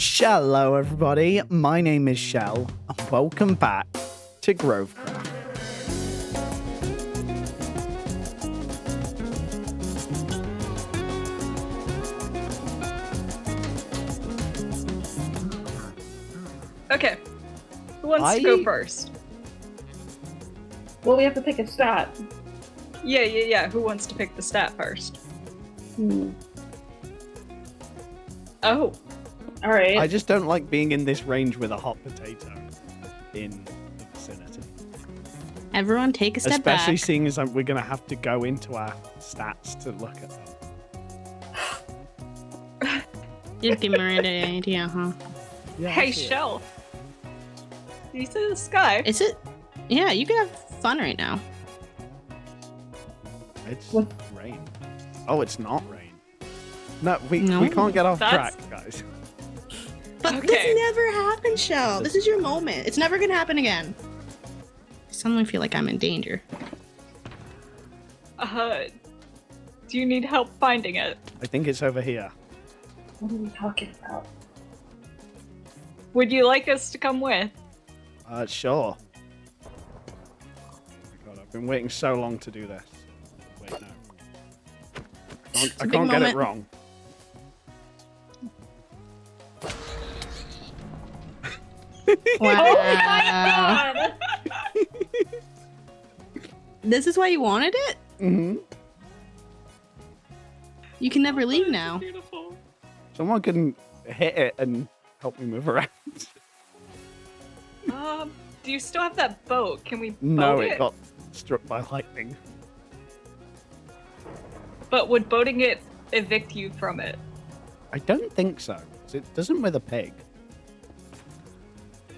Hello everybody, my name is Shell, and welcome back to Grovecraft. Okay, who wants to go first? Well, we have to pick a stat. Yeah. Who wants to pick the stat first? Oh. Alright. I just don't like being in this range with a hot potato in the vicinity. Everyone take a step Especially back. seeing as we're going to have to go into our stats to look at them. You just give Miranda an idea, huh? Yeah, Hey, I see it. Shell. Do you see the sky? Is it? Yeah, you can have fun right now. It's What? rain. Oh, it's not rain. No, we No. can't get off That's- track, guys. But Okay. this never happened, Shell. This is your moment. It's never gonna happen again. I suddenly feel like I'm in danger. Do you need help finding it? I think it's over here. What are we talking about? Would you like us to come with? Sure. Oh my God, I've been waiting so long to do this. Wait, no. I a big can't get it moment. wrong. Wow. Oh my god! This is why you wanted it? Mm-hmm. You can never leave now. Beautiful. Someone can hit it and help me move around. Do you still have that boat? Can we No, boat it got struck by lightning. But would boating it evict you from it? I don't think so. 'Cause it doesn't with a pig.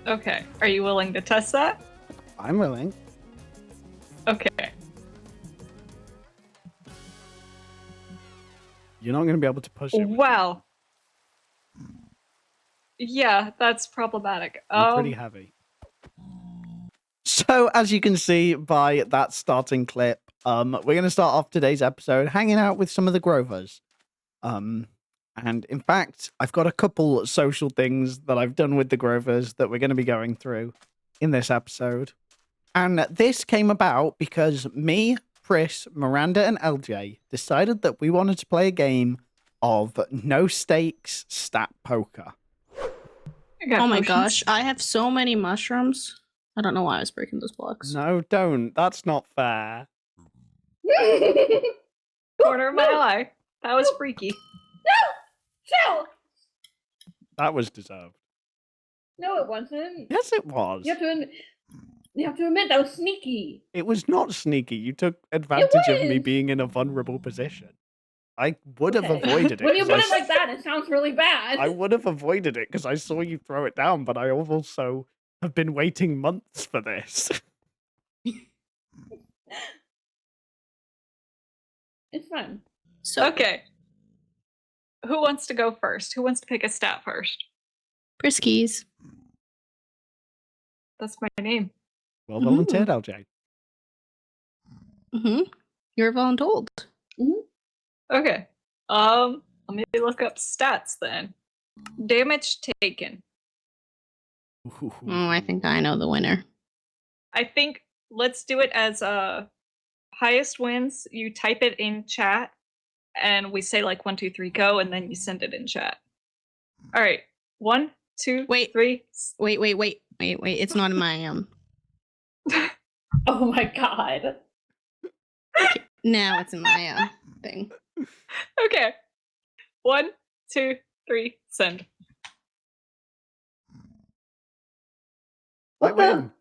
Okay. Are you willing to test that? I'm willing. Okay. You're not going to be able to push it. Wow. Yeah, that's problematic. You're pretty heavy. So, as you can see by that starting clip, we're going to start off today's episode hanging out with some of the Grovers. And in fact, I've got a couple social things that I've done with the Grovers that we're going to be going through in this episode. And this came about because me, Chris, Miranda, and LJ decided that we wanted to play a game of no stakes stat poker. I got Oh my potions. gosh, I have so many mushrooms. I don't know why I was breaking those blocks. No, don't. That's not fair. Corner of my eye. That was freaky. Shell! That was deserved. No, it wasn't. Yes, it was. You have to admit that was sneaky. It was not sneaky. You took advantage of me was. being in a vulnerable position. I would have Okay. avoided it. When you 'cause put it like that, it sounds really bad. I would have avoided it because I saw you throw it down, but I also have been waiting months for this. It's fun. So, Okay. Who wants to go first? Who wants to pick a stat first? Briskies. That's my name. Well volunteered, LJ. Mm-hmm. You're voluntold. Okay. Let me look up stats then. Damage taken. Oh, I think I know the winner. I think let's do it as highest wins. You type it in chat, and we say like 1, 2, 3, go, and then you send it in chat. All right. 1, 2, Wait. 3. Wait. It's not in my Oh my god. Now it's in my thing. Okay. 1, 2, 3, send. I win.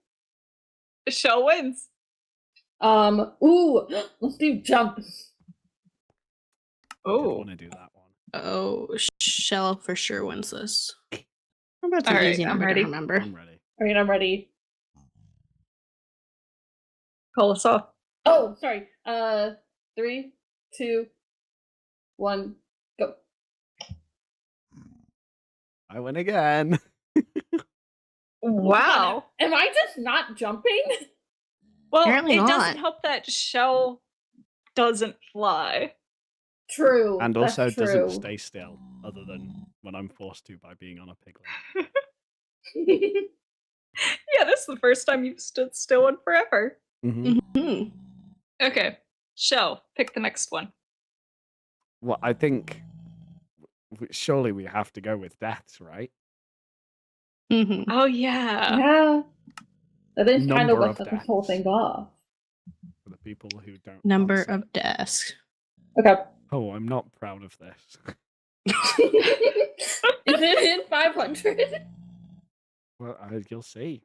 Shell wins. Ooh, let's do jumps. I Oh. want to do that one. Oh, Shell for sure wins this. That's an All right, easy I'm number ready. to remember. I'm ready. Alright, I'm ready. Call us off. Oh, sorry. 3, 2, 1, go. I win again. Wow. Am I just not jumping? Well, Apparently it not. doesn't help that Shell doesn't fly. True. And that's also true. doesn't stay still, other than when I'm forced to by being on a piglet. Yeah, this is the first time you've stood still in forever. Mm-hmm. Hmm. Okay. Shell, pick the next one. Well, I think surely we have to go with deaths, right? Hmm. Oh, yeah. Yeah. That is kind Number of what of set this whole deaths. thing off. For the people who don't Number answer. of desks. Okay. Oh, I'm not proud of this. Is it in 500? Well, you'll see.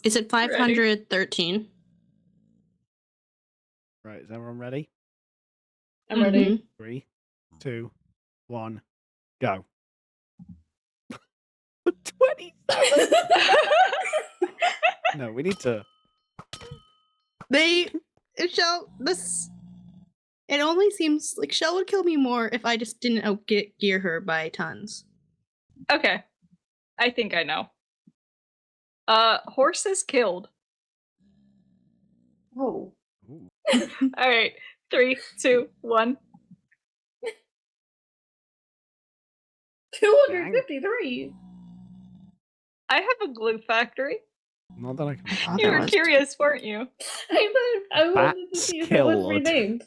Is it 513? Right, is everyone ready? I'm ready. 3, 2, 1, go. 27. No, we need to. It only seems like Shell would kill me more if I just didn't outgear her by tons. Okay. I think I know. Horses killed. Oh. Ooh. All right. 3, 2, 1. 253. I have a glue factory. Not that I I can. thought find You there were was. curious, weren't you? I wanted to Bats see if it was killed. renamed.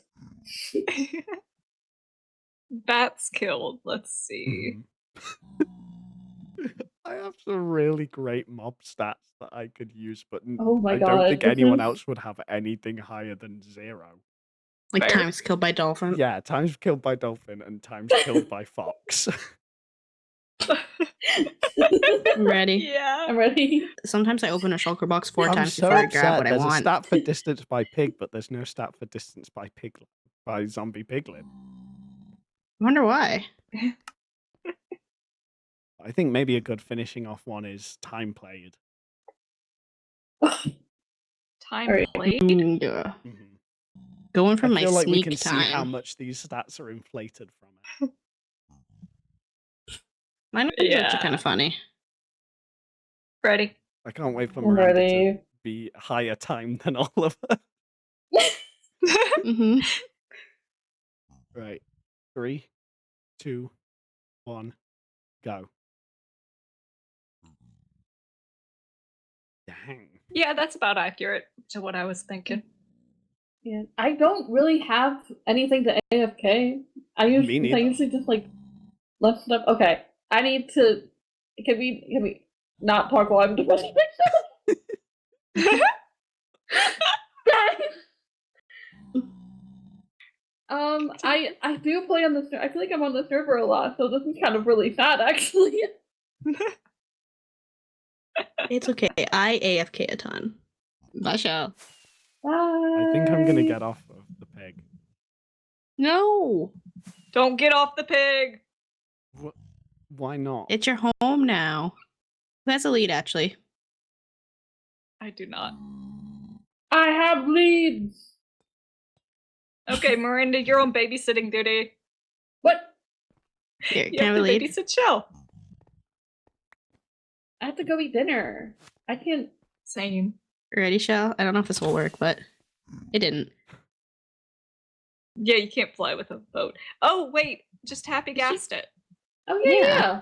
Bats killed. Let's see. Mhm. I have some really great mob stats that I could use, but Oh my I god. don't think this anyone is- else would have anything higher than 0. Like Fair. times killed by dolphin. Yeah, times killed by dolphin and times killed by fox. I'm ready. Yeah. I'm ready. Sometimes I open a shulker box 4 I'm times so before I grab upset. what I There's a want. stat for distance by pig, but there's no stat for distance by piglet, by zombie piglet. I wonder why. I think maybe a good finishing off one is time played. Time Alright. played. Yeah. Mhm. Going from I my feel like we sneak can see how time. much these stats are inflated from it. My jokes are Yeah. kind of funny. Ready. I can't wait for I'm Miranda to ready. be higher time than all of us. Hmm. Right. 3, 2, 1, go. Dang. Yeah, that's about accurate to what I was thinking. Yeah. I don't really have anything to AFK. I Me neither. usually just like left stuff. Okay. I need to can we not talk while I'm defending myself? I do play on the server. I feel like I'm on the server a lot, so this is kind of really sad actually. It's okay. I AFK a ton. Bye, Shell. I think I'm going to get off of the pig. No. Don't get off the pig. Why not? It's your home now. That's a lead, actually. I do not. I have leads. Okay, Miranda, you're on babysitting duty. What? Here, You can I have have a to lead? babysit Shell. I have to go eat dinner. I can't. Same. Ready, Shell? I don't know if this will work, but it didn't. Yeah, you can't fly with a boat. Oh, wait. Just happy gassed it. Oh yeah, Yeah. yeah.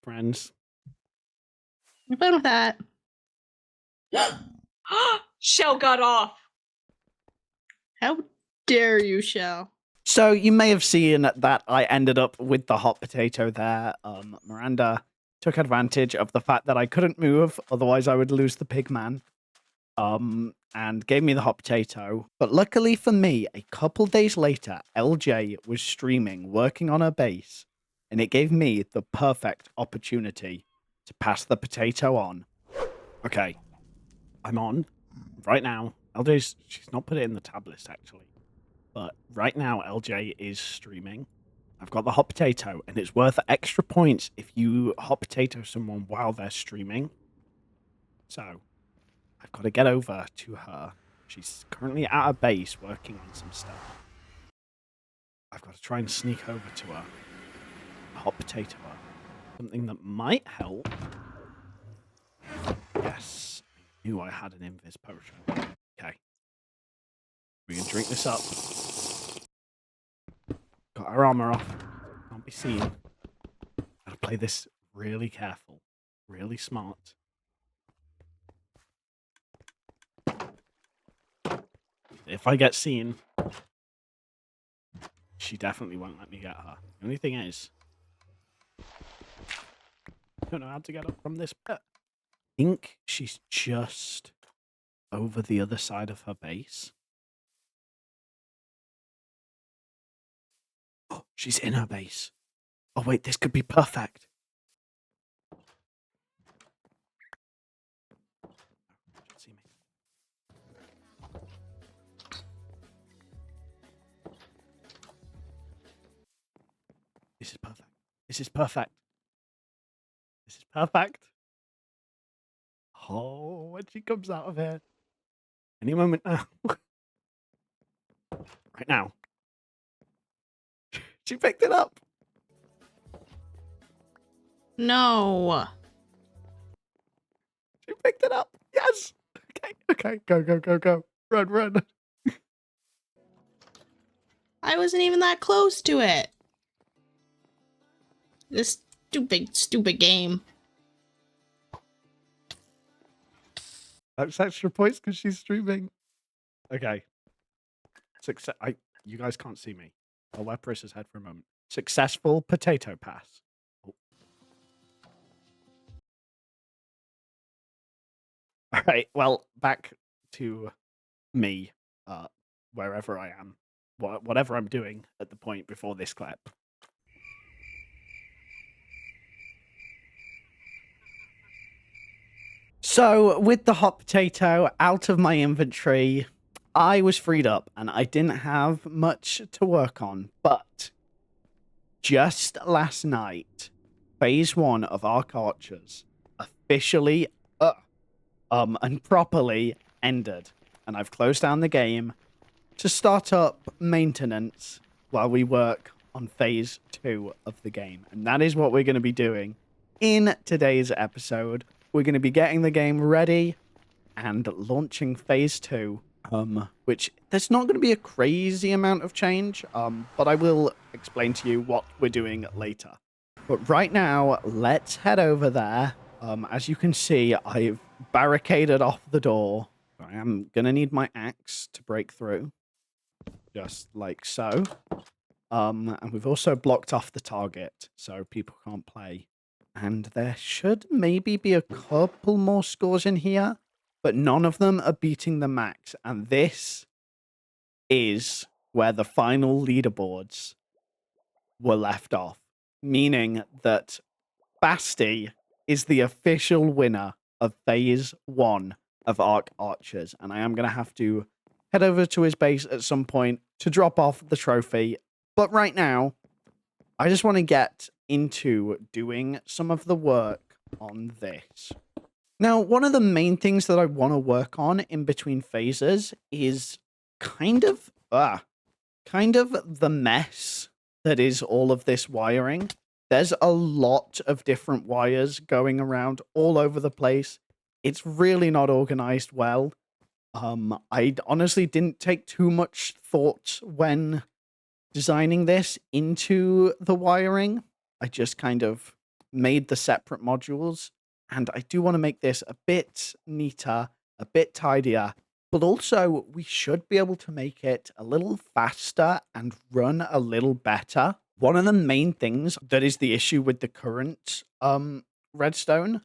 Friends. I'm fine with that. Shell got off. How dare you, Shell? So you may have seen that I ended up with the hot potato there. Miranda took advantage of the fact that I couldn't move, otherwise I would lose the pig man. And gave me the hot potato. But luckily for me, a couple days later, LJ was streaming, working on her base, and it gave me the perfect opportunity to pass the potato on. Okay, I'm on right now. She's not put it in the tab list actually, but right now LJ is streaming. I've got the hot potato, and it's worth extra points if you hot potato someone while they're streaming. So I've got to get over to her. She's currently at her base working on some stuff. I've got to try and sneak over to her. Hot potato her. Something that might help. Yes. I knew I had an invis potion. Okay. We can drink this up. Got her armor off. Can't be seen. play this really careful, really smart. If I get seen, she definitely won't let me get her. The only thing is, I don't know how to get up from this bit. I think she's just over the other side of her base. Oh, she's in her base. Oh, wait, this could be perfect. She see me. This is perfect. This is perfect. This is perfect. Oh, when she comes out of here. Any moment now. Right now. She picked it up. No. She picked it up. Yes. Okay. Okay. Go, go, go, go. Run, run. I wasn't even that close to it. This stupid game. That's extra points because she's streaming. Okay. Success. You guys can't see me. I'll wear Parissa's head for a moment. Successful potato pass. Oh. All right. Well, back to me, wherever I am, whatever I'm doing at the point before this clip. So, with the hot potato out of my inventory, I was freed up and I didn't have much to work on. But just last night, phase 1 of Arc Archers officially and properly ended. And I've closed down the game to start up maintenance while we work on phase 2 of the game. And that is what we're going to be doing in today's episode. We're going to be getting the game ready and launching phase 2, which there's not going to be a crazy amount of change, but I will explain to you what we're doing later. But right now, let's head over there. As you can see, I've barricaded off the door. I am going to need my axe to break through, just like so. And we've also blocked off the target, so people can't play. And there should maybe be a couple more scores in here, but none of them are beating the max. And this is where the final leaderboards were left off, meaning that Basti is the official winner of phase 1 of Arc Archers. And I am going to have to head over to his base at some point to drop off the trophy. But right now, I just want to get into doing some of the work on this. Now, one of the main things that I want to work on in between phases is kind of the mess that is all of this wiring. There's a lot of different wires going around all over the place. It's really not organized well. I honestly didn't take too much thought when designing this into the wiring. I just kind of made the separate modules, and I do want to make this a bit neater, a bit tidier, but also we should be able to make it a little faster and run a little better. One of the main things that is the issue with the current redstone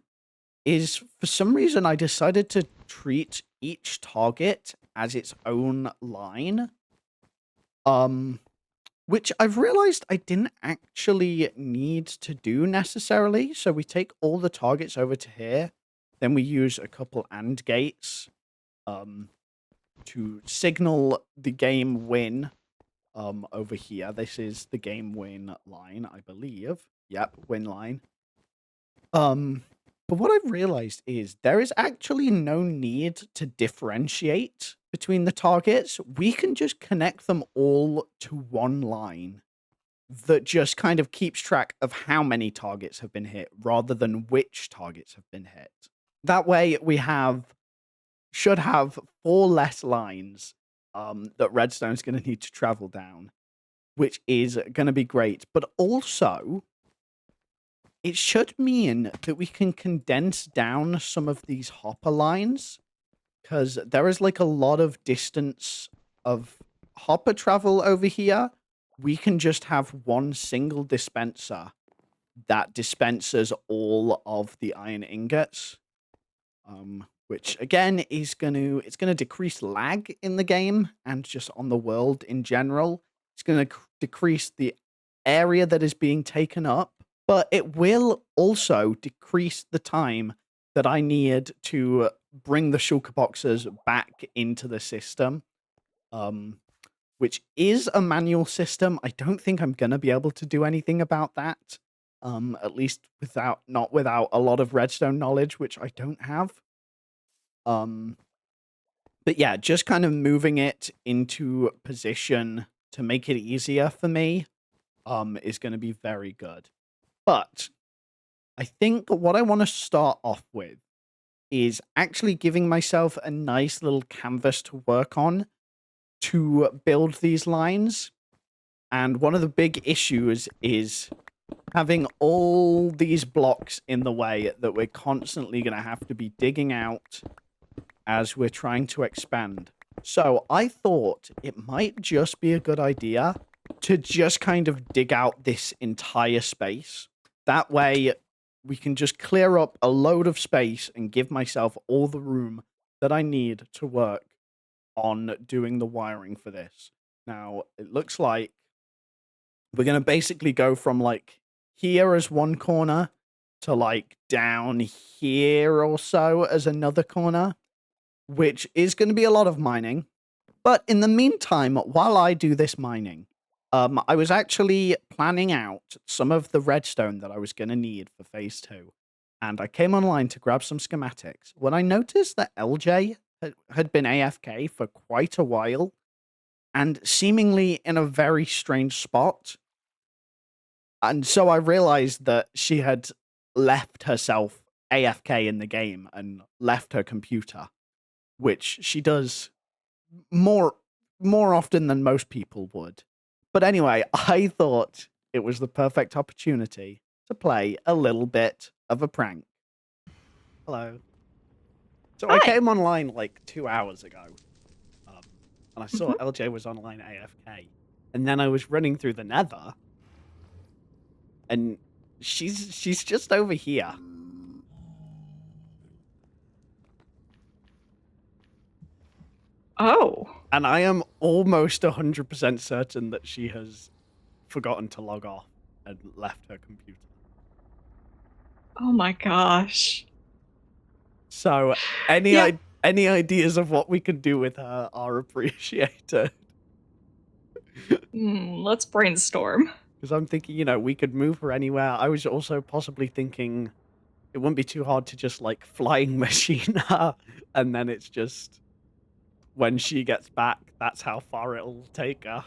is, for some reason, I decided to treat each target as its own line. Which I've realized I didn't actually need to do necessarily. So we take all the targets over to here. Then we use a couple AND gates to signal the game win over here. This is the game win line, I believe. Yep, win line. But what I've realized is there is actually no need to differentiate between the targets. We can just connect them all to one line that just kind of keeps track of how many targets have been hit rather than which targets have been hit. That way we should have 4 less lines that Redstone's going to need to travel down, which is going to be great. But also, it should mean that we can condense down some of these hopper lines, because there is like a lot of distance of hopper travel over here. We can just have one single dispenser that dispenses all of the iron ingots, which again is it's gonna decrease lag in the game and just on the world in general. It's gonna decrease the area that is being taken up, but it will also decrease the time that I need to bring the shulker boxes back into the system, which is a manual system. I don't think I'm gonna be able to do anything about that, at least not without a lot of redstone knowledge, which I don't have. But yeah, just kind of moving it into position to make it easier for me, is going to be very good. But I think what I want to start off with is actually giving myself a nice little canvas to work on to build these lines. And one of the big issues is having all these blocks in the way that we're constantly going to have to be digging out as we're trying to expand. So I thought it might just be a good idea to just kind of dig out this entire space. That way we can just clear up a load of space and give myself all the room that I need to work on doing the wiring for this. Now, it looks like we're going to basically go from like here as one corner to like down here or so as another corner, which is going to be a lot of mining. But in the meantime, while I do this mining, I was actually planning out some of the redstone that I was going to need for phase 2. And I came online to grab some schematics when I noticed that LJ had been AFK for quite a while and seemingly in a very strange spot. And so I realized that she had left herself AFK in the game and left her computer, which she does more often than most people would. But anyway, I thought it was the perfect opportunity to play a little bit of a prank. Hello. So I Hi. came online like 2 hours ago, and I saw LJ was online AFK, and then I was running through the Nether, and she's just over here. Oh. And I am almost 100% certain that she has forgotten to log off and left her computer. Oh my gosh. So any Yeah. any ideas of what we can do with her are appreciated. Let's brainstorm. Because I'm thinking, we could move her anywhere. I was also possibly thinking it wouldn't be too hard to just like flying machine her, and then it's just when she gets back, that's how far it'll take her.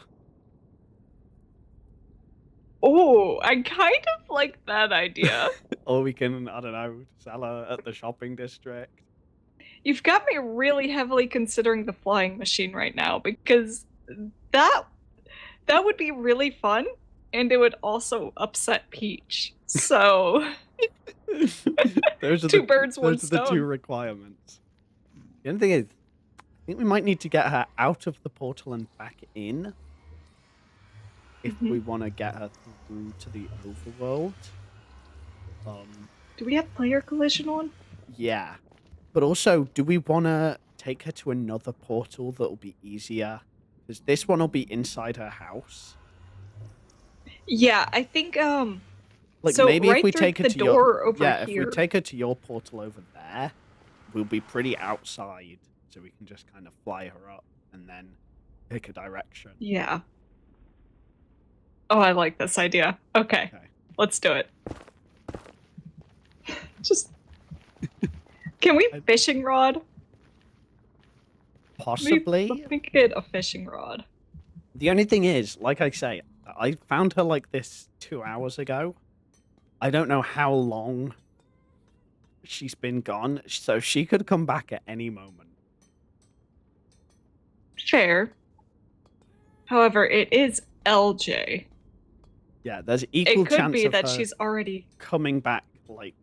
Oh, I kind of like that idea. Or we can, I don't know, sell her at the shopping district. You've got me really heavily considering the flying machine right now, because that would be really fun, and it would also upset Peach. So Those are two birds, one those are the two stone. requirements. The only thing is, I think we might need to get her out of the portal and back in if we want to get her through to the overworld. Do we have player collision on? Yeah. But also, do we want to take her to another portal that'll be easier? Because this one will be inside her house. Yeah, I think Like so maybe right if we through take her the to door over if here. we take her to your portal over there, we'll be pretty outside, so we can just kind of fly her up and then pick a direction. Yeah. Oh, I like this idea. Okay. Let's do it. Just can we fishing rod? Possibly. Let me get a fishing rod. The only thing is, like I say, I found her like this 2 hours ago. I don't know how long she's been gone, so she could come back at any moment. Fair. However, it is LJ. Yeah, there's equal It could chance be of that her she's already. coming back like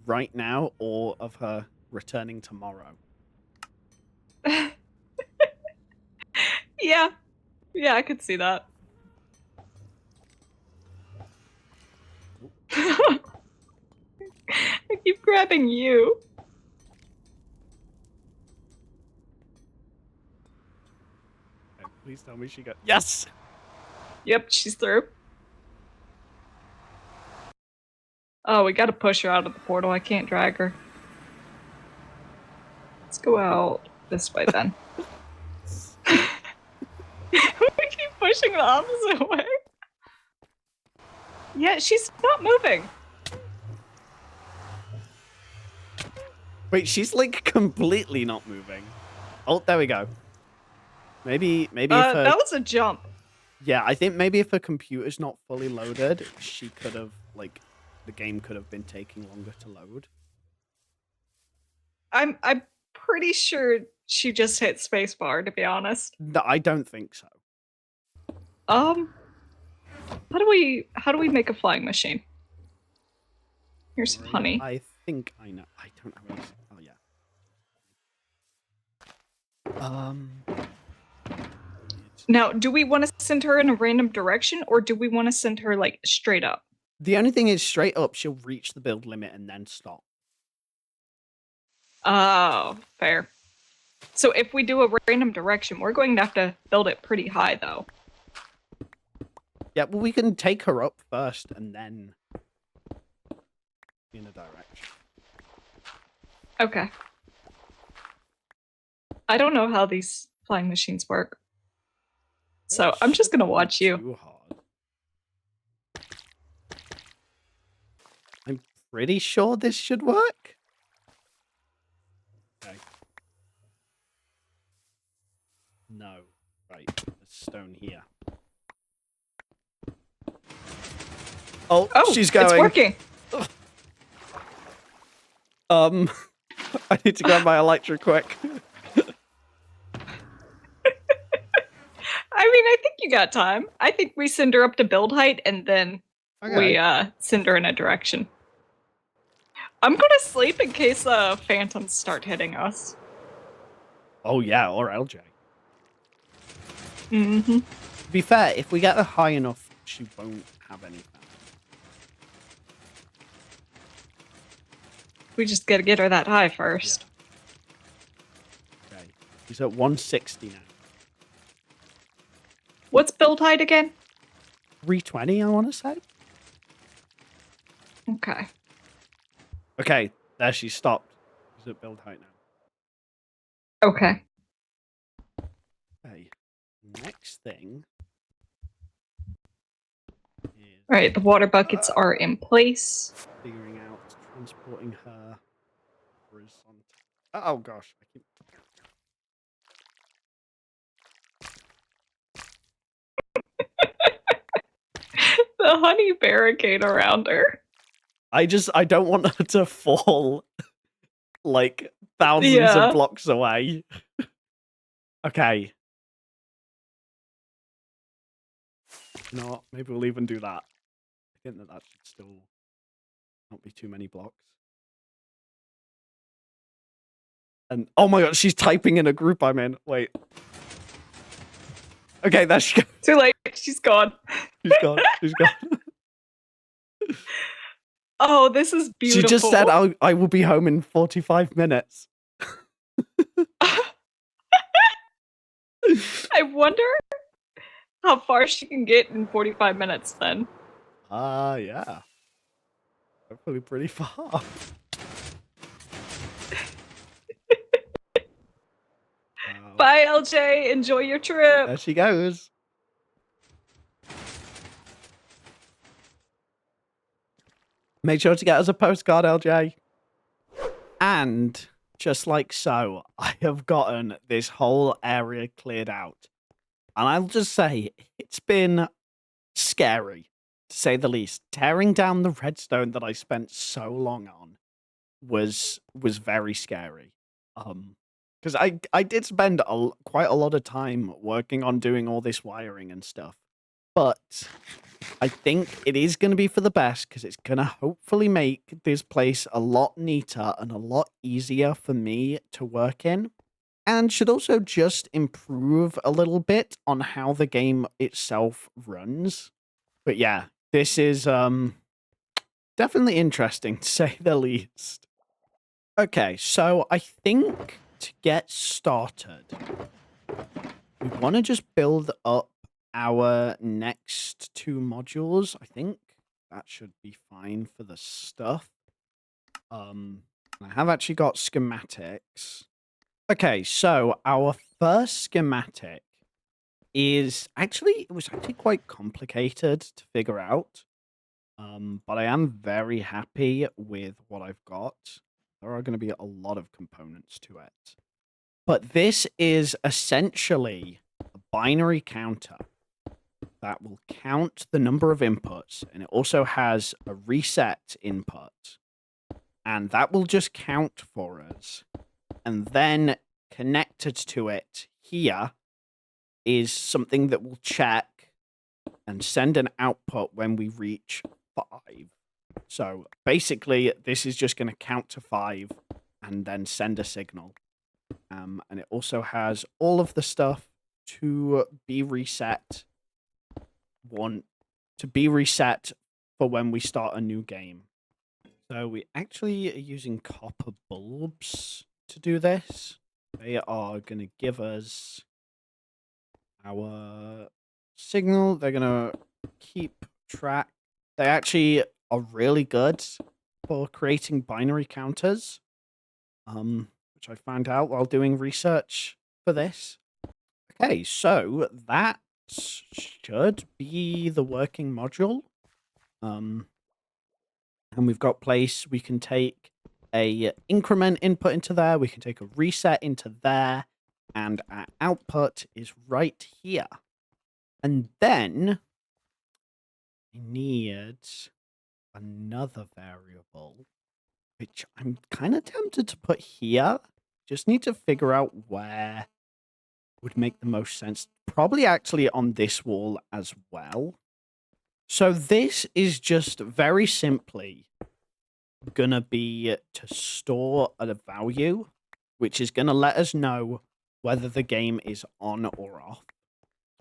right now, or of her returning tomorrow. Yeah. Yeah, I could see that. I keep grabbing you. Okay, please tell me she got. Yes. Yep, she's through. Oh, we gotta push her out of the portal. I can't drag her. Let's go out this way then. We keep pushing the opposite way. Yeah, she's not moving. Wait, she's like completely not moving. Oh, there we go. Maybe if her... That was a jump. Yeah, I think maybe if her computer's not fully loaded, she could have, like, the game could have been taking longer to load. I'm pretty sure she just hit spacebar, to be honest. No, I don't think so. How do we make a flying machine? Here's some honey. I think I know. I don't know. Oh yeah. Now, do we want to send her in a random direction, or do we want to send her like straight up? The only thing is, straight up, she'll reach the build limit and then stop. Oh, fair. So if we do a random direction, we're going to have to build it pretty high, though. Yeah, well, we can take her up first and then in a direction. Okay. I don't know how these flying machines work. So I'm just going to watch you. Too hard. I'm pretty sure this should work. Okay. No. Right. There's stone here. Oh, she's going. It's working. I need to grab my electric quick. I mean, I think you got time. I think we send her up to build height and then we send her in a direction. I'm gonna sleep in case phantoms start hitting us. Oh yeah, or LJ. Mm-hmm. To be fair, if we get her high enough, she won't have any phantoms. We just gotta get her that high first. Yeah. Okay. He's at 160 now. What's build height again? 320, I want to say. Okay. Okay, there she stopped. She's at build height now. Okay. Okay. Next thing is Alright, the water buckets are in place. figuring out transporting her horizontal. Oh gosh. I keep... The honey barricade around her. I don't want her to fall like thousands of blocks away. Okay. You know what? Maybe we'll even do that. I think that should still not be too many blocks. And oh my god, she's typing in a group I'm in. Wait. Okay, there she goes. Too late. She's gone. She's gone. She's gone. Oh, this is beautiful. She just said I will be home in 45 minutes. I wonder how far she can get in 45 minutes then. Yeah. Hopefully pretty far. Bye, LJ. Enjoy your trip. There she goes. Make sure to get us a postcard, LJ. And just like so, I have gotten this whole area cleared out. And I'll just say, it's been scary, to say the least. Tearing down the redstone that I spent so long on was very scary. Because I did spend quite a lot of time working on doing all this wiring and stuff. But I think it is going to be for the best because it's going to hopefully make this place a lot neater and a lot easier for me to work in. And should also just improve a little bit on how the game itself runs. But yeah, this is definitely interesting to say the least. Okay, so I think to get started, we want to just build up our next 2 modules. I think that should be fine for the stuff. I have actually got schematics. Okay, so our first schematic is it was actually quite complicated to figure out. But I am very happy with what I've got. There are going to be a lot of components to it. But this is essentially a binary counter that will count the number of inputs, and it also has a reset input. And that will just count for us. And then connected to it here is something that will check and send an output when we reach 5. So basically, this is just going to count to 5 and then send a signal. And it also has all of the stuff to be reset for when we start a new game. So we actually are using copper bulbs to do this. They are going to give us our signal. They're going to keep track. They actually are really good for creating binary counters, which I found out while doing research for this. Okay, so that should be the working module. And we've got place we can take a increment input into there, we can take a reset into there, and our output is right here. And then I need another variable, which I'm kind of tempted to put here. Just need to figure out where would make the most sense. Probably actually on this wall as well. So this is just very simply gonna be to store a value, which is gonna let us know whether the game is on or off.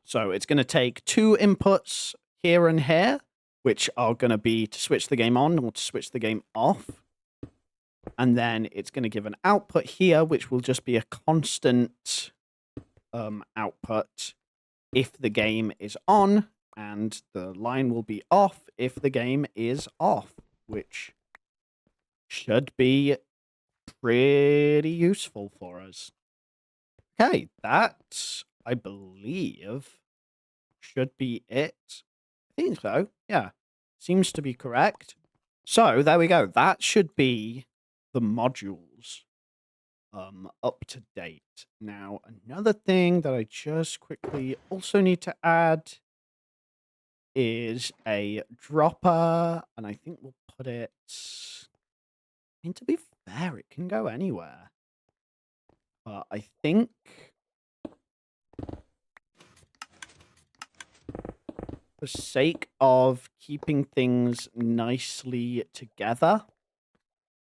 So it's gonna take 2 inputs here and here, which are gonna be to switch the game on or to switch the game off. And then it's gonna give an output here, which will just be a constant output if the game is on, and the line will be off if the game is off, which should be pretty useful for us. Okay, that, I believe, should be it. I think so. Yeah, seems to be correct. So, there we go. That should be the modules up to date. Now, another thing that I just quickly also need to add is a dropper, and I think we'll put it... I mean, to be fair, it can go anywhere. But I think... for sake of keeping things nicely together,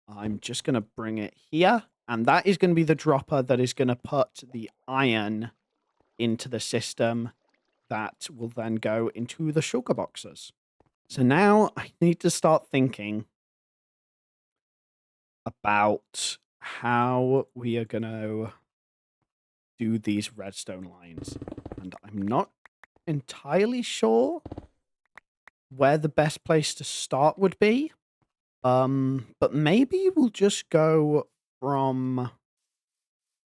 I'm just going to bring it here. And that is going to be the dropper that is going to put the iron into the system that will then go into the sugar boxes. So now I need to start thinking about how we are going to do these redstone lines. And I'm not entirely sure where the best place to start would be. But maybe we'll just go from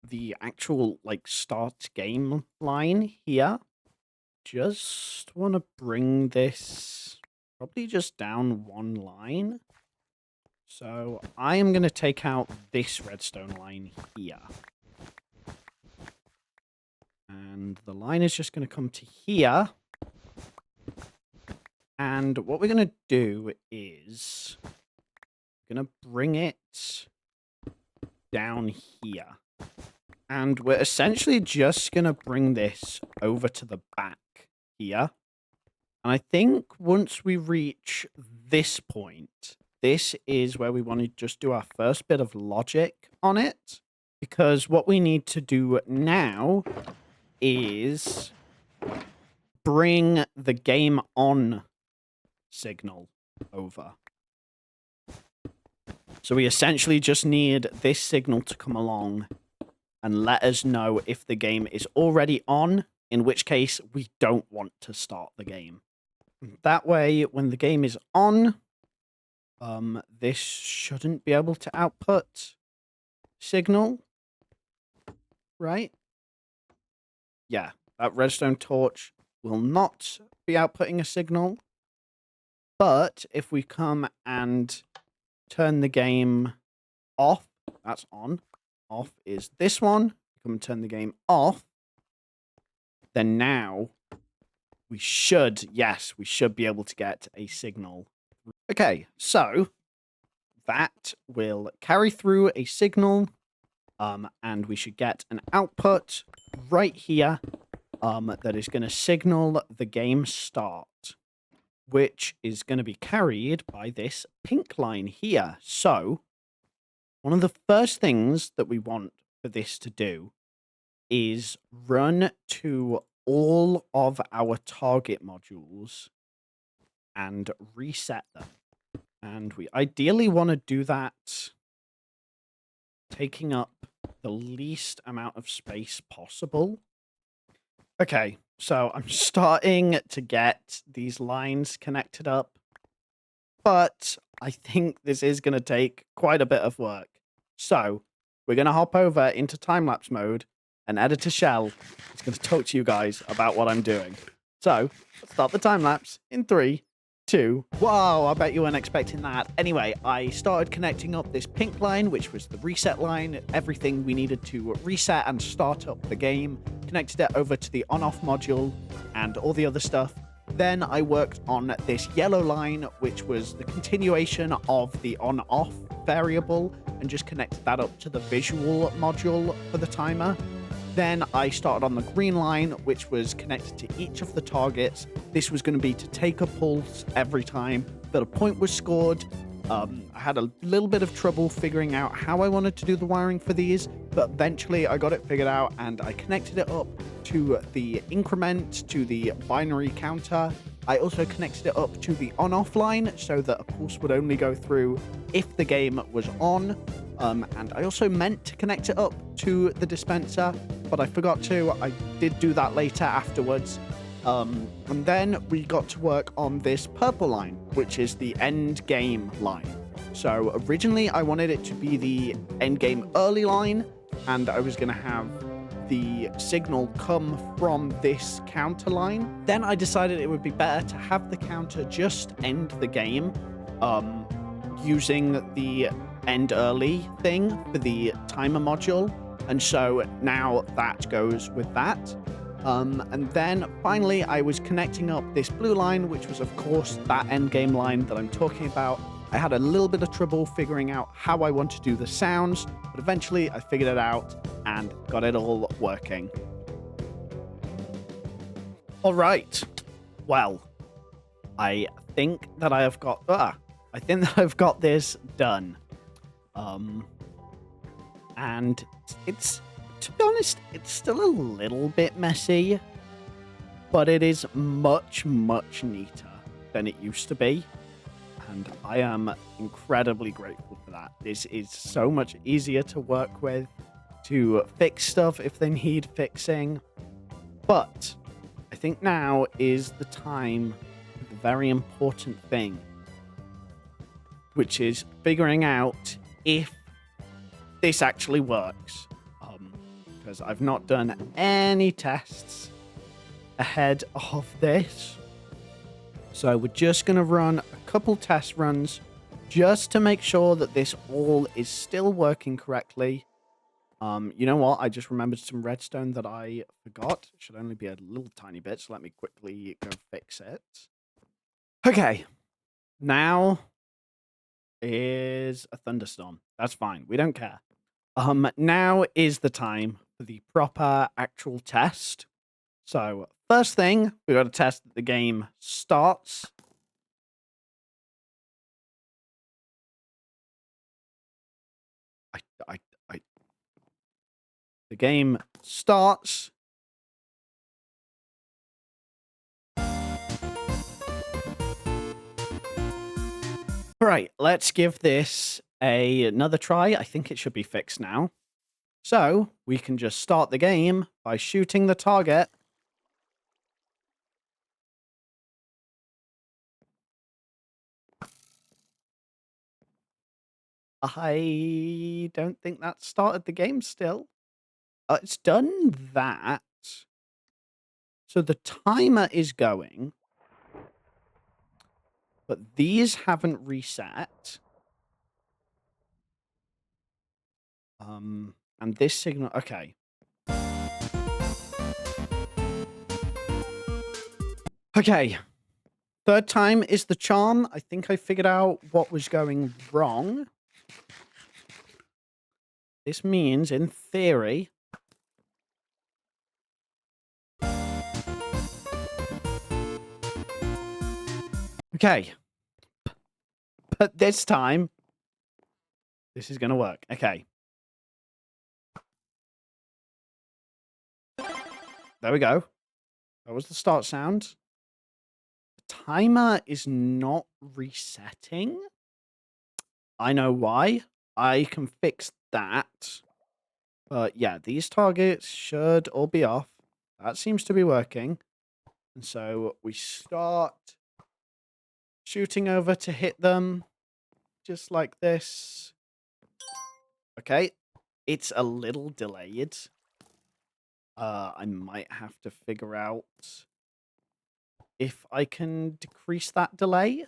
the actual, like, start game line here. Just want to bring this probably just down 1 line. So I am going to take out this redstone line here. And the line is just going to come to here. And what we're going to do is we're going to bring it down here. And we're essentially just going to bring this over to the back here. And I think once we reach this point, this is where we want to just do our first bit of logic on it. Because what we need to do now is bring the game on signal over. So we essentially just need this signal to come along and let us know if the game is already on, in which case we don't want to start the game. That way, when the game is on, this shouldn't be able to output signal, right? Yeah, that redstone torch will not be outputting a signal. But if we come and turn the game off, that's on. Off is this one. Come and turn the game off. Then now we should be able to get a signal. Okay, so that will carry through a signal, and we should get an output right here that is going to signal the game start, which is going to be carried by this pink line here. So one of the first things that we want for this to do is run to all of our target modules and reset them. And we ideally want to do that taking up the least amount of space possible. Okay, so I'm starting to get these lines connected up, but I think this is going to take quite a bit of work. So we're going to hop over into time-lapse mode, and Editor Shell is going to talk to you guys about what I'm doing. So let's start the time-lapse in 3, 2. Wow, I bet you weren't expecting that. Anyway, I started connecting up this pink line, which was the reset line, everything we needed to reset and start up the game, connected it over to the on-off module and all the other stuff. Then I worked on this yellow line, which was the continuation of the on-off variable, and just connected that up to the visual module for the timer. Then I started on the green line, which was connected to each of the targets. This was going to be to take a pulse every time that a point was scored. I had a little bit of trouble figuring out how I wanted to do the wiring for these, but eventually I got it figured out and I connected it up to the increment, to the binary counter. I also connected it up to the on-off line so that a pulse would only go through if the game was on. And I also meant to connect it up to the dispenser, but I forgot to. I did do that later afterwards. And then we got to work on this purple line, which is the end game line. So originally I wanted it to be the end game early line, and I was going to have the signal come from this counter line. Then I decided it would be better to have the counter just end the game, using the end early thing for the timer module. And so now that goes with that. And then finally I was connecting up this blue line, which was of course that end game line that I'm talking about. I had a little bit of trouble figuring out how I want to do the sounds, but eventually I figured it out and got it all working. All right. Well, I think that I've got this done. And it's, to be honest, it's still a little bit messy, but it is much, much neater than it used to be. And I am incredibly grateful for that. This is so much easier to work with, to fix stuff if they need fixing. But I think now is the time for the very important thing, which is figuring out if this actually works. Because I've not done any tests ahead of this. So we're just going to run a couple test runs just to make sure that this all is still working correctly. You know what? I just remembered some redstone that I forgot. It should only be a little tiny bit, so let me quickly go fix it. Okay. Now is a thunderstorm. That's fine. We don't care. Now is the time for the proper actual test. So first thing, we got to test that the game starts. The game starts. Right, let's give this another try. I think it should be fixed now. So we can just start the game by shooting the target. I don't think that started the game still. It's done that. So the timer is going, but these haven't reset. And this signal, okay. Okay. Third time is the charm. I think I figured out what was going wrong. This means, in theory, okay. But this time, this is going to work. Okay. There we go. That was the start sound. The timer is not resetting. I know why. I can fix that. But yeah, these targets should all be off. That seems to be working. And so we start shooting over to hit them. Just like this. Okay. It's a little delayed. I might have to figure out if I can decrease that delay.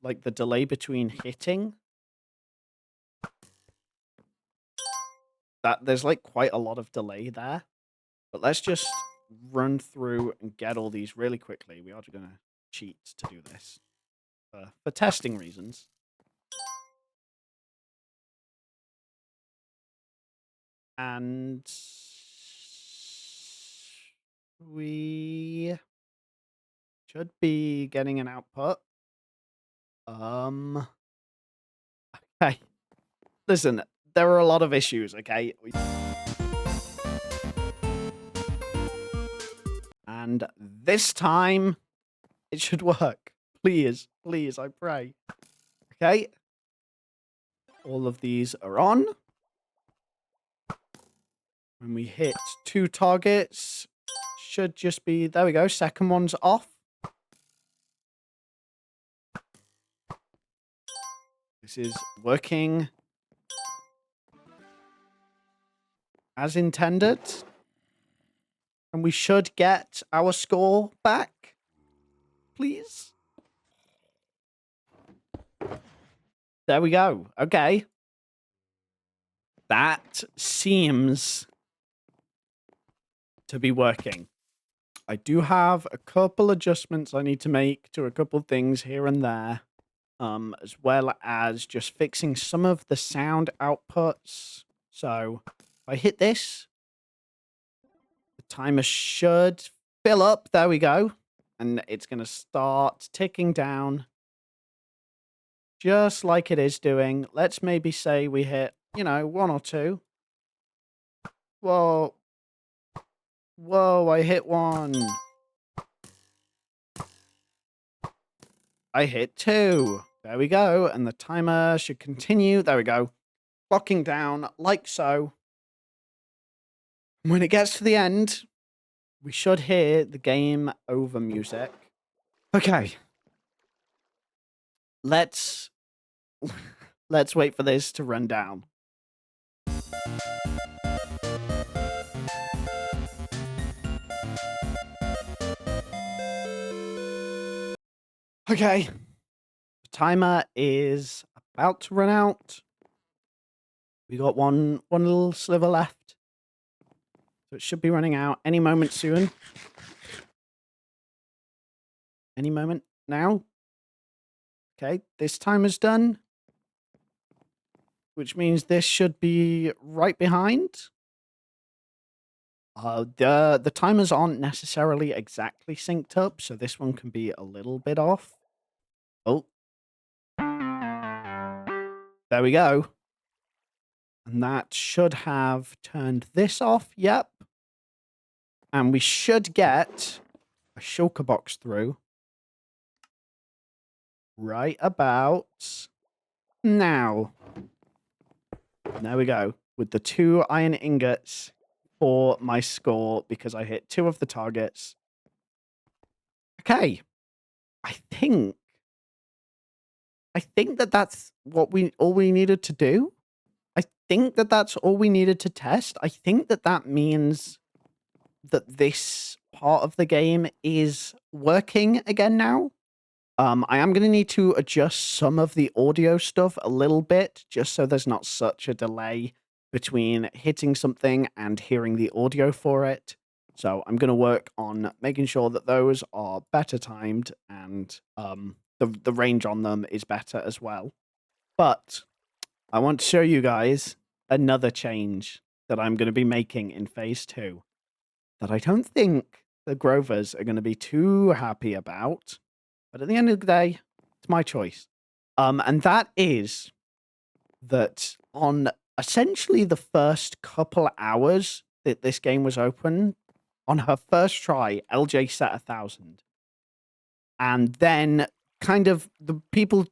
Like the delay between hitting. There's like quite a lot of delay there. But let's just run through and get all these really quickly. We are going to cheat to do this. For testing reasons. And we should be getting an output. Okay. Listen, there are a lot of issues, okay? And this time, it should work. Please, please, I pray. Okay. All of these are on. When we hit 2 targets, should just be, there we go, second one's off. This is working as intended. And we should get our score back. Please. There we go. Okay. That seems to be working. I do have a couple adjustments I need to make to a couple things here and there. As well as just fixing some of the sound outputs. So if I hit this, the timer should fill up. There we go. And it's going to start ticking down. Just like it is doing. Let's maybe say we hit, 1 or 2. Whoa. Whoa, I hit 1. I hit 2. There we go. And the timer should continue. There we go. Clocking down like so. When it gets to the end, we should hear the game over music. Okay. Let's wait for this to run down. Okay. The timer is about to run out. We got one little sliver left. So it should be running out any moment soon. Any moment now. Okay, this timer's done. Which means this should be right behind. The timers aren't necessarily exactly synced up, so this one can be a little bit off. Oh. There we go. And that should have turned this off. Yep. And we should get a shulker box through right about now. There we go. With the 2 iron ingots for my score because I hit 2 of the targets. Okay. I think that that's all we needed to do. I think that that's all we needed to test. I think that that means that this part of the game is working again now. I am going to need to adjust some of the audio stuff a little bit, just so there's not such a delay between hitting something and hearing the audio for it. So I'm going to work on making sure that those are better timed and the range on them is better as well. But I want to show you guys another change that I'm going to be making in Phase 2 that I don't think the Grovers are going to be too happy about. But at the end of the day, it's my choice. And that is that on essentially the first couple hours that this game was open, on her first try, LJ set 1,000. And then kind of the people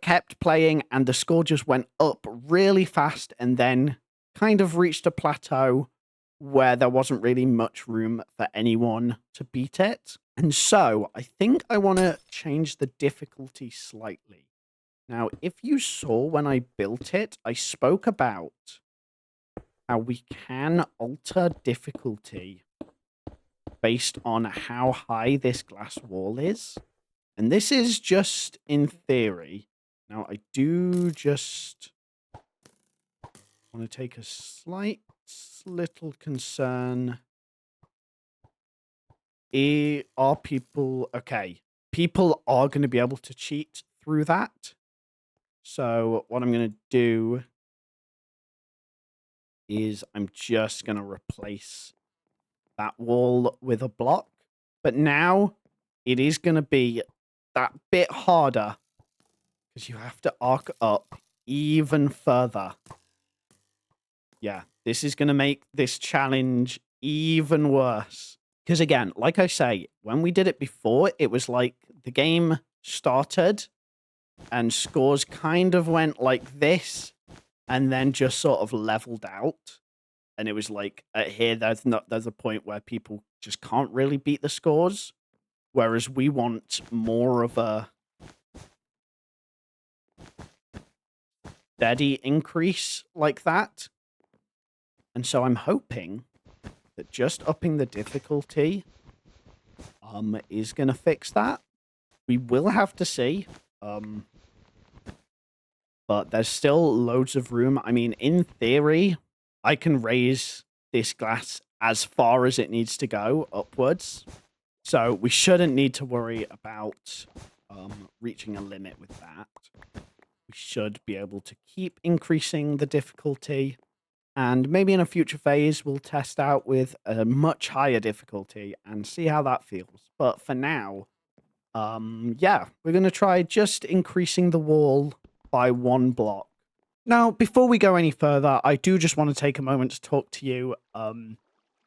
kept playing and the score just went up really fast and then kind of reached a plateau where there wasn't really much room for anyone to beat it. And so I think I want to change the difficulty slightly. Now, if you saw when I built it, I spoke about how we can alter difficulty based on how high this glass wall is. And this is just in theory. Now, I do just want to take a slight little concern. Are people... Okay. People are going to be able to cheat through that. So what I'm going to do is I'm just going to replace that wall with a block. But now it is going to be that bit harder because you have to arc up even further. Yeah, this is going to make this challenge even worse. Because again, like I say, when we did it before, it was like the game started and scores kind of went like this and then just sort of leveled out. And it was like here, there's a point where people just can't really beat the scores. Whereas we want more of a steady increase like that. And so I'm hoping that just upping the difficulty is going to fix that. We will have to see. But there's still loads of room. I mean, in theory, I can raise this glass as far as it needs to go upwards. So we shouldn't need to worry about reaching a limit with that. We should be able to keep increasing the difficulty. And maybe in a future phase, we'll test out with a much higher difficulty and see how that feels. But for now, yeah, we're going to try just increasing the wall by 1 block. Now, before we go any further, I do just want to take a moment to talk to you.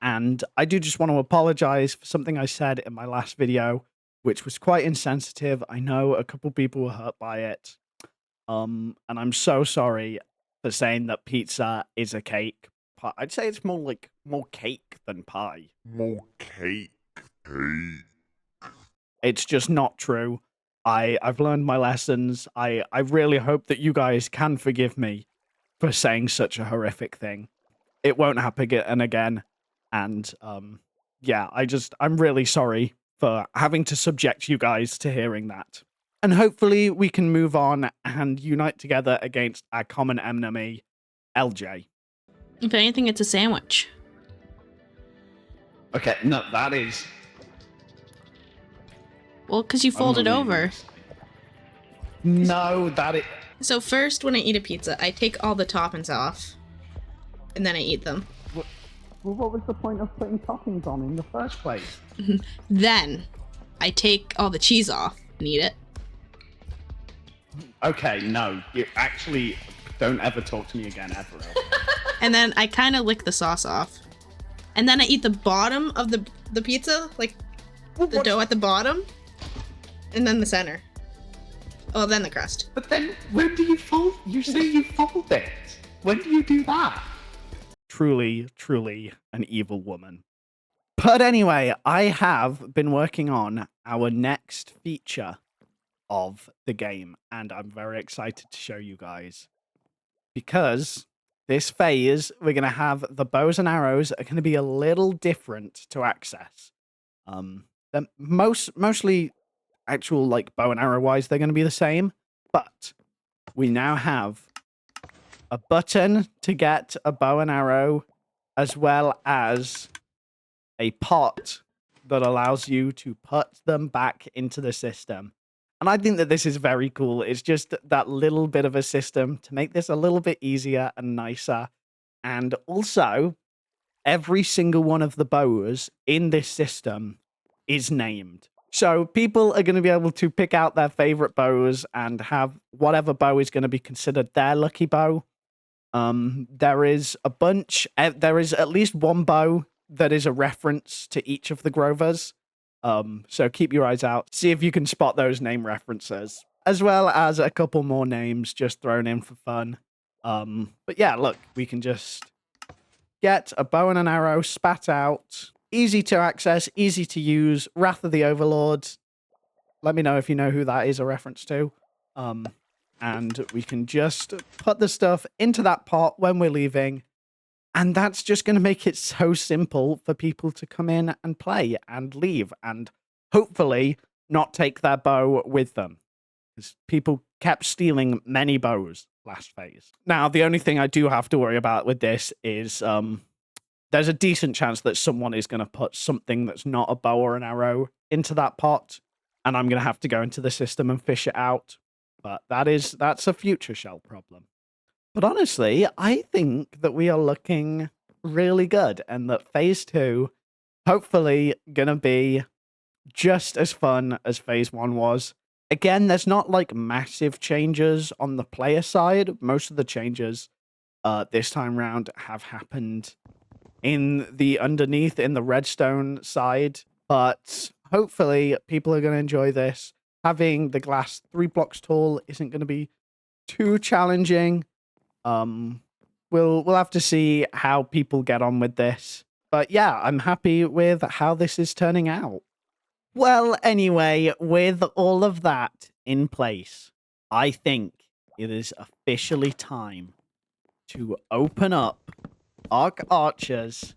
And I do just want to apologize for something I said in my last video, which was quite insensitive. I know a couple people were hurt by it. And I'm so sorry for saying that pizza is a cake. I'd say it's more cake than pie. More cake. It's just not true. I've learned my lessons. I really hope that you guys can forgive me for saying such a horrific thing. It won't happen again. And yeah, I'm really sorry for having to subject you guys to hearing that. And hopefully we can move on and unite together against our common enemy, LJ. If anything, it's a sandwich. Okay, no, that is... Well, because you fold it over. No, that is... So first, when I eat a pizza, I take all the toppings off. And then I eat them. Well, what was the point of putting toppings on in the first place? Then I take all the cheese off and eat it. Okay, no. You actually don't ever talk to me again, ever. And then I kind of lick the sauce off. And then I eat the bottom of the pizza, like the dough at the bottom. And then the center. Oh, then the crust. But then, when do you fold? You say you fold it. When do you do that? Truly, truly an evil woman. But anyway, I have been working on our next feature of the game, and I'm very excited to show you guys. Because this phase, we're going to have the bows and arrows are going to be a little different to access. They're mostly actual, like, bow and arrow wise, they're going to be the same, but we now have a button to get a bow and arrow, as well as a pot that allows you to put them back into the system. And I think that this is very cool. It's just that little bit of a system to make this a little bit easier and nicer. And also, every single one of the bows in this system is named. So people are going to be able to pick out their favorite bows and have whatever bow is going to be considered their lucky bow. There is a bunch. There is at least one bow that is a reference to each of the Grovers. So keep your eyes out. See if you can spot those name references, as well as a couple more names just thrown in for fun. But yeah, look, we can just get a bow and an arrow spat out. Easy to access, easy to use. Wrath of the Overlord. Let me know if you know who that is a reference to. And we can just put the stuff into that pot when we're leaving. And that's just going to make it so simple for people to come in and play and leave and hopefully not take their bow with them. Because people kept stealing many bows last phase. Now, the only thing I do have to worry about with this is there's a decent chance that someone is going to put something that's not a bow or an arrow into that pot. And I'm going to have to go into the system and fish it out. But that's a future shell problem. But honestly, I think that we are looking really good and that phase 2 hopefully going to be just as fun as phase 1 was. Again, there's not like massive changes on the player side. Most of the changes this time round have happened in the underneath, in the redstone side. But hopefully people are going to enjoy this. Having the glass 3 blocks tall isn't going to be too challenging. We'll have to see how people get on with this. But yeah, I'm happy with how this is turning out. Well, anyway, with all of that in place, I think it is officially time to open up Arc Archers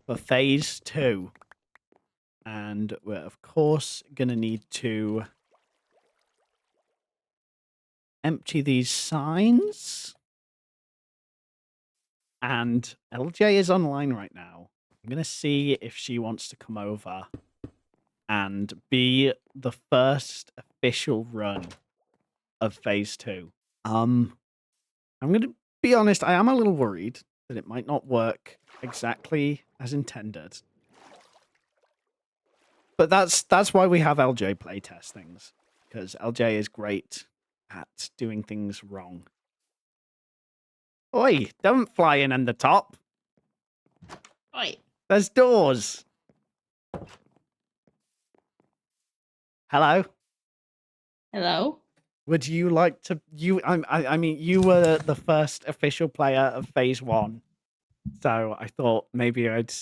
for phase 2. And we're, of course, going to need to empty these signs. And LJ is online right now. I'm going to see if she wants to come over and be the first official run of phase 2. I'm going to be honest, I am a little worried that it might not work exactly as intended. But that's why we have LJ playtest things, because LJ is great at doing things wrong. Oi, don't fly in on the top. Oi. There's doors. Hello? Hello? Would you like to... I mean, you were the first official player of phase 1. So I thought maybe I'd,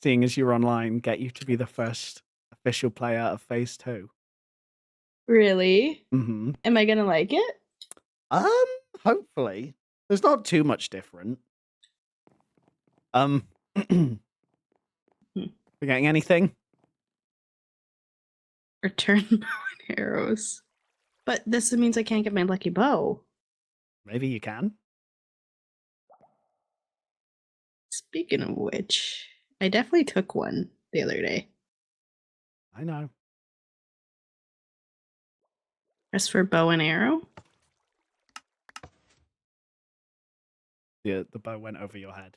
seeing as you're online, get you to be the first official player of phase 2. Really? Mm-hmm. Am I gonna like it? Hopefully. There's not too much different. Forgetting anything? Return bow and arrows. But this means I can't get my lucky bow. Maybe you can. Speaking of which, I definitely took one the other day. I know. As for bow and arrow? The bow went over your head.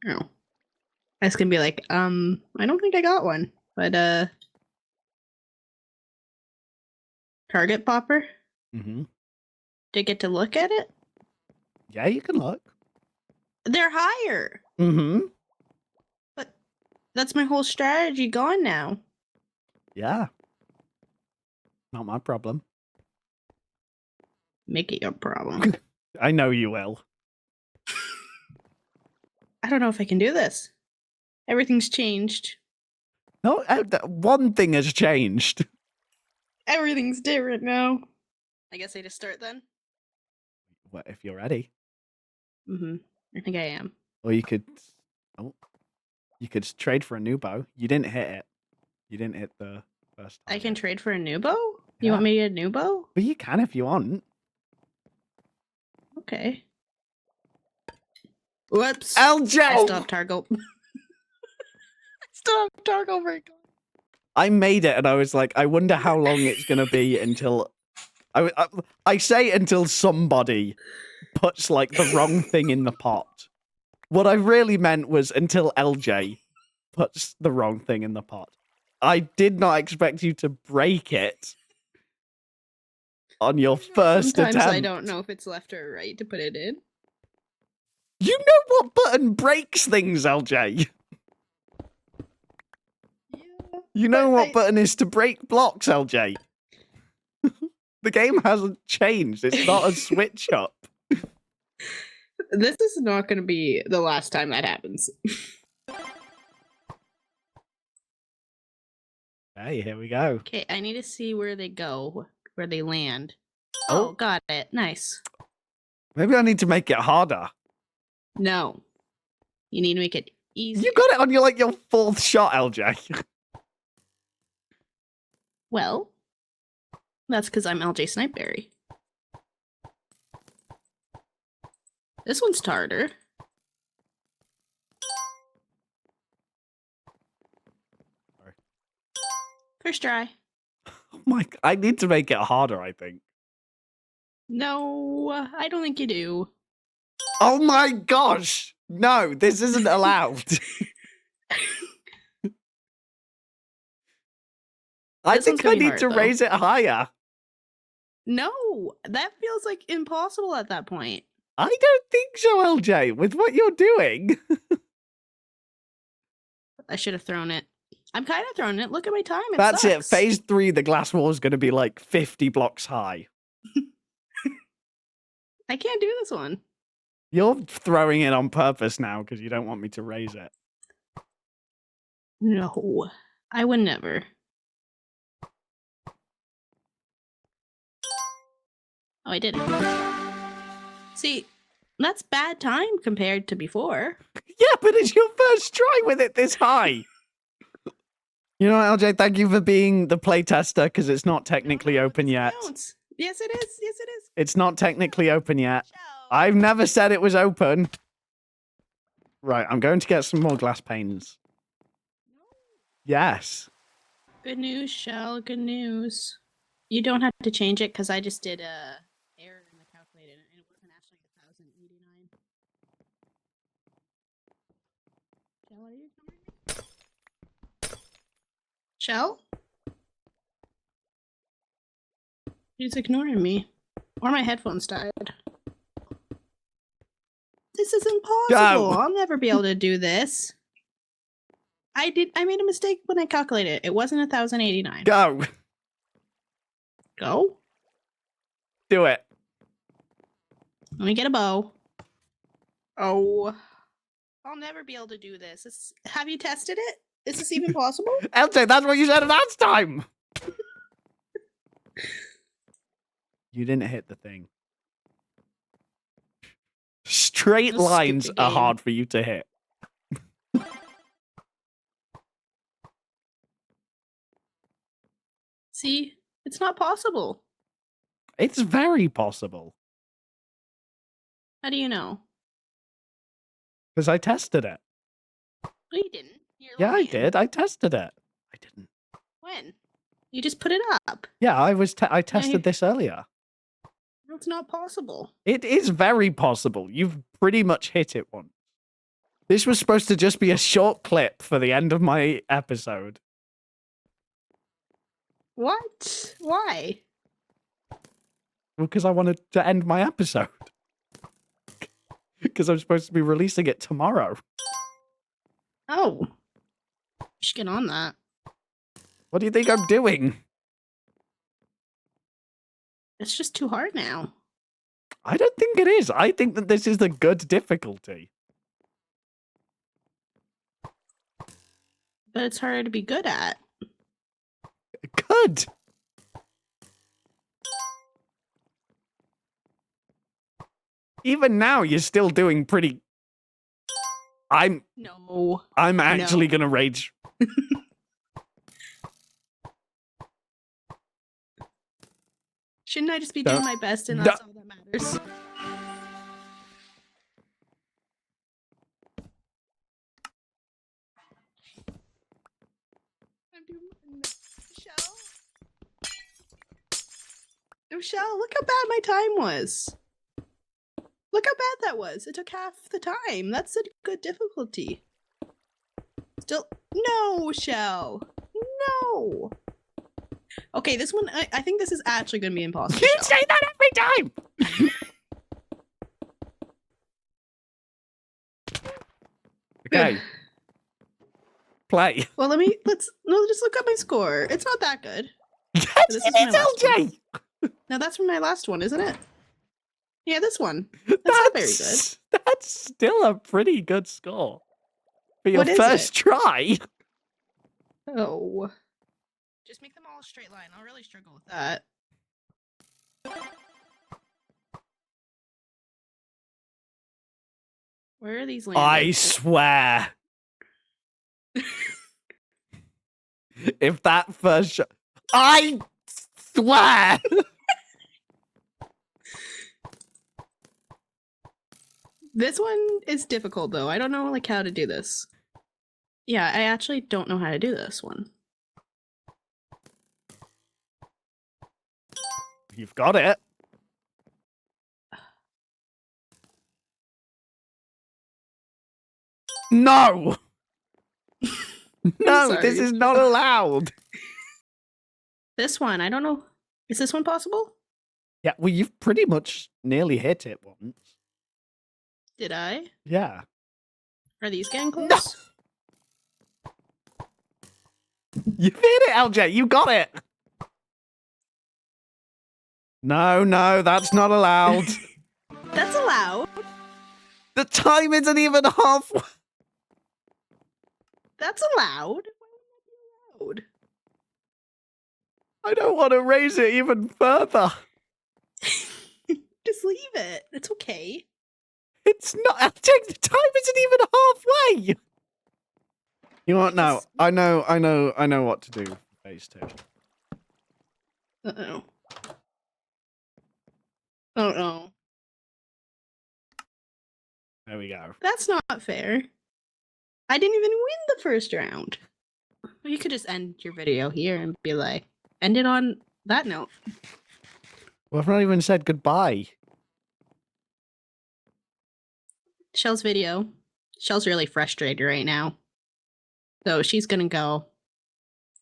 Oh. I was gonna be like, I don't think I got one. But target popper? Mm-hmm. Did I get to look at it? Yeah, you can look. They're higher. Mm-hmm. But that's my whole strategy gone now. Yeah. Not my problem. Make it your problem. I know you will. I don't know if I can do this. Everything's changed. No, one thing has changed. Everything's different now. I guess I just start then? What if you're ready? Mm-hmm. I think I am. Or you could trade for a new bow. You didn't hit it. You didn't hit the first time. I can trade for a new bow? Yeah. You want me to get a new bow? But you can if you want. Okay. Whoops. LJ! I still have Targo. I still have Targo break. I made it and I was like, I wonder how long it's going to be until... I say until somebody puts like the wrong thing in the pot. What I really meant was until LJ puts the wrong thing in the pot. I did not expect you to break it on your first Sometimes attempt. I don't know if it's left or right to put it in. You know what button breaks things, LJ? Yeah. You know But what button is to break blocks, LJ? The game hasn't changed. It's not a switch up. This is not going to be the last time that happens. Hey, here we go. Okay, I need to see where they go, where they land. Oh. Oh, got it. Nice. Maybe I need to make it harder. No. You need to make it easy. You got it on your fourth shot, LJ. Well, that's because I'm LJ Snipeberry. This one's harder. Sorry. First try. Oh my! I need to make it harder, I think. No, I don't think you do. Oh my gosh! No, this isn't allowed. I This one's think I gonna be need hard, to though. raise it higher. No, that feels like impossible at that point. I don't think so, LJ, with what you're doing. I should have thrown it. I'm kind of throwing it. Look at my time. It That's it. sucks. Phase 3, the glass wall is going to be like 50 blocks high. I can't do this one. You're throwing it on purpose now because you don't want me to raise it. No, I would never. Oh, I did it. See, that's bad time compared to before. Yeah, but it's your first try with it this high. You know what, LJ? Thank you for being the playtester because it's not technically open yet. Counts. Yes, it is. Yes, it is. It's not technically open yet. I've never said it was open. Right, I'm going to get some more glass panes. Yes. Good news, Shell. Good news. You don't have to change it because I just did a error in the calculator and it wasn't actually 1,089. Shell, are you ignoring me? Shell? She's ignoring me. Or my headphones died. This is impossible. Go. I'll never be able to do this. I made a mistake when I calculated it. It wasn't 1,089. Go. Go? Do it. Let me get a bow. Oh. I'll never be able to do this. Have you tested it? Is this even possible? LJ, that's what you said last time. You didn't hit the thing. Straight Let's skip lines the are game. hard for you to hit. See? It's not possible. It's very possible. How do you know? Because I tested it. No, you didn't. You're Yeah, I lying. did. I tested it. I didn't. When? You just put it up. Yeah, I tested this earlier. It's not possible. It is very possible. You've pretty much hit it once. This was supposed to just be a short clip for the end of my episode. What? Why? Because I wanted to end my episode. Because I'm supposed to be releasing it tomorrow. Oh. Just get on that. What do you think I'm doing? It's just too hard now. I don't think it is. I think that this is the good difficulty. But it's harder to be good at. Good. Even now, you're still doing pretty... No. I'm actually gonna rage. Shouldn't I just be Don't- doing my best and that's all that matters? I'm doing Michelle. Michelle, look how bad my time was. Look how bad that was. It took half the time. That's a good difficulty. Still, no, Shell. No. Okay, this one, I think this is actually going to be impossible. You Shell. say that every time! Okay. Play. Well, let's just look up my score. It's not that good. Yes, This is it my is, last one. LJ! Now that's from my last one, isn't it? Yeah, this one. That's not very good. That's still a pretty good score. For your What is first it? try. Oh. Just make them all a straight line. I'll really struggle with that. Where are these landed? I swear. If that first shot... I swear! This one is difficult though. I don't know like how to do this. Yeah, I actually don't know how to do this one. You've got it. No! No, this sorry. is not allowed. This one, I don't know. Is this one possible? Yeah, well, you've pretty much nearly hit it once. Did I? Yeah. Are these getting close? No! You hit it, LJ. You got it. No, that's not allowed. That's allowed. The time isn't even halfway. That's allowed. Why would that be allowed? I don't want to raise it even further. Just leave it. It's okay. It's not. LJ, the time isn't even halfway. You know what? No, I know what to do for phase 2. Uh-oh. Oh no. There we go. That's not fair. I didn't even win the first round. You could just end your video here and be like, end it on that note. Well, I've not even said goodbye. Shell's video. Shell's really frustrated right now. So she's gonna go.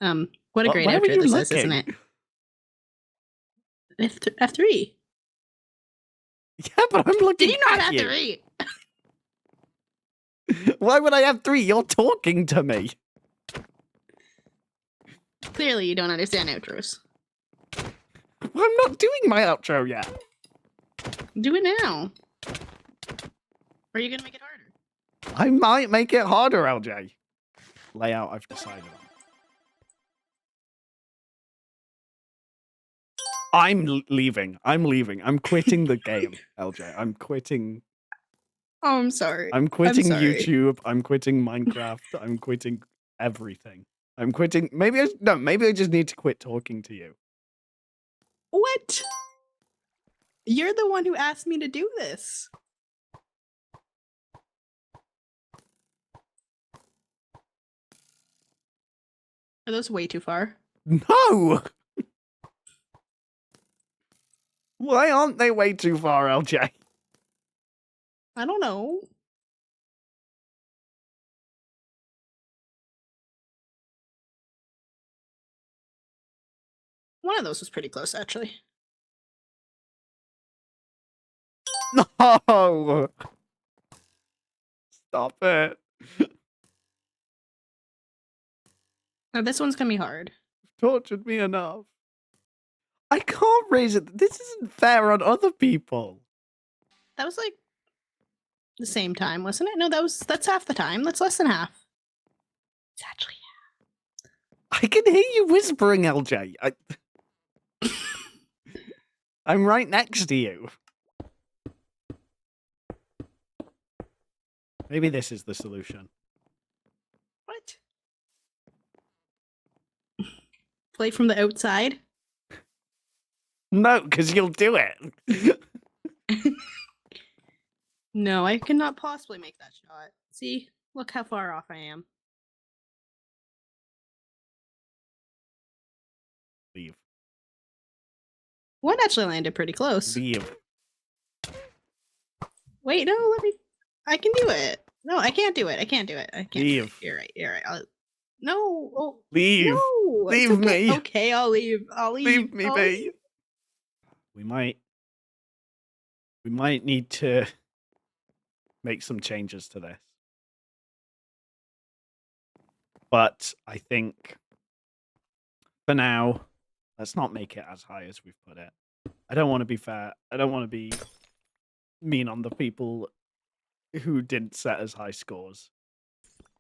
What a great Where were outro you this is, isn't looking? it? F3. Yeah, but I'm looking Did you not at have you. 3? Why would I have 3? You're talking to me. Clearly you don't understand outros. I'm not doing my outro yet. Do it now. Or are you gonna make it harder? I might make it harder, LJ. Layout I've decided on. I'm leaving. I'm leaving. I'm quitting the game, LJ. I'm quitting. Oh, I'm sorry. I'm quitting sorry. YouTube. I'm quitting Minecraft. I'm quitting everything. I'm quitting. Maybe I just need to quit talking to you. What? You're the one who asked me to do this. Are those way too far? No. Why aren't they way too far, LJ? I don't know. One of those was pretty close, actually. No! Stop it. Oh, this one's gonna be hard. Tortured me enough. I can't raise it. This isn't fair on other people. That was like the same time, wasn't it? No, that's half the time. That's less than half. It's actually I can hear you whispering, LJ. I'm right next to you. Maybe this is the solution. what? Play from the outside. No, because you'll do it. No, I cannot possibly make that shot. See, look how far off I am. Leave. One actually landed pretty close. Leave. Wait, no, let me. I can do it. No, I can't do it. I can't do it. I can't. Do Leave. it. You're right. You're right. No. Oh, Leave. no. It's Leave okay. me. Okay, I'll leave. I'll leave. Leave me I'll be. leave. We might need to make some changes to this. But I think for now, let's not make it as high as we've put it. I don't want to be fair. I don't want to be mean on the people who didn't set as high scores.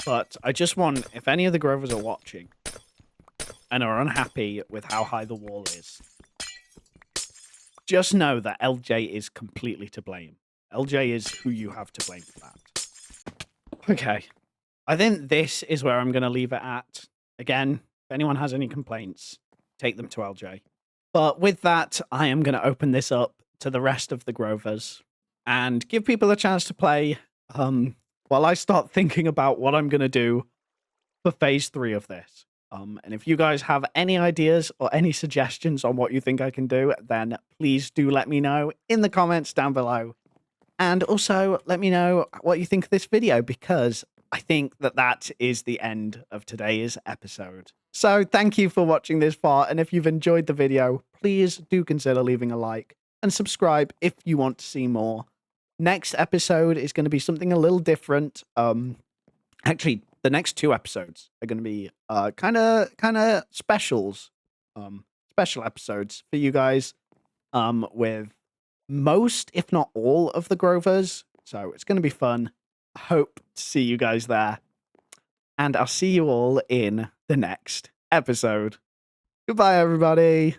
But I just want, if any of the Grovers are watching and are unhappy with how high the wall is, just know that LJ is completely to blame. LJ is who you have to blame for that. Okay. I think this is where I'm going to leave it at. Again, if anyone has any complaints, take them to LJ. But with that, I am going to open this up to the rest of the Grovers and give people a chance to play while I start thinking about what I'm going to do for phase 3 of this. And if you guys have any ideas or any suggestions on what you think I can do, then please do let me know in the comments down below. And also let me know what you think of this video, because I think that that is the end of today's episode. So thank you for watching this far. And if you've enjoyed the video, please do consider leaving a like and subscribe if you want to see more. Next episode is going to be something a little different. Actually, the next 2 episodes are going to be kind of specials, special episodes for you guys, with most, if not all, of the Grovers. So it's going to be fun. Hope to see you guys there, and I'll see you all in the next episode. Goodbye, everybody.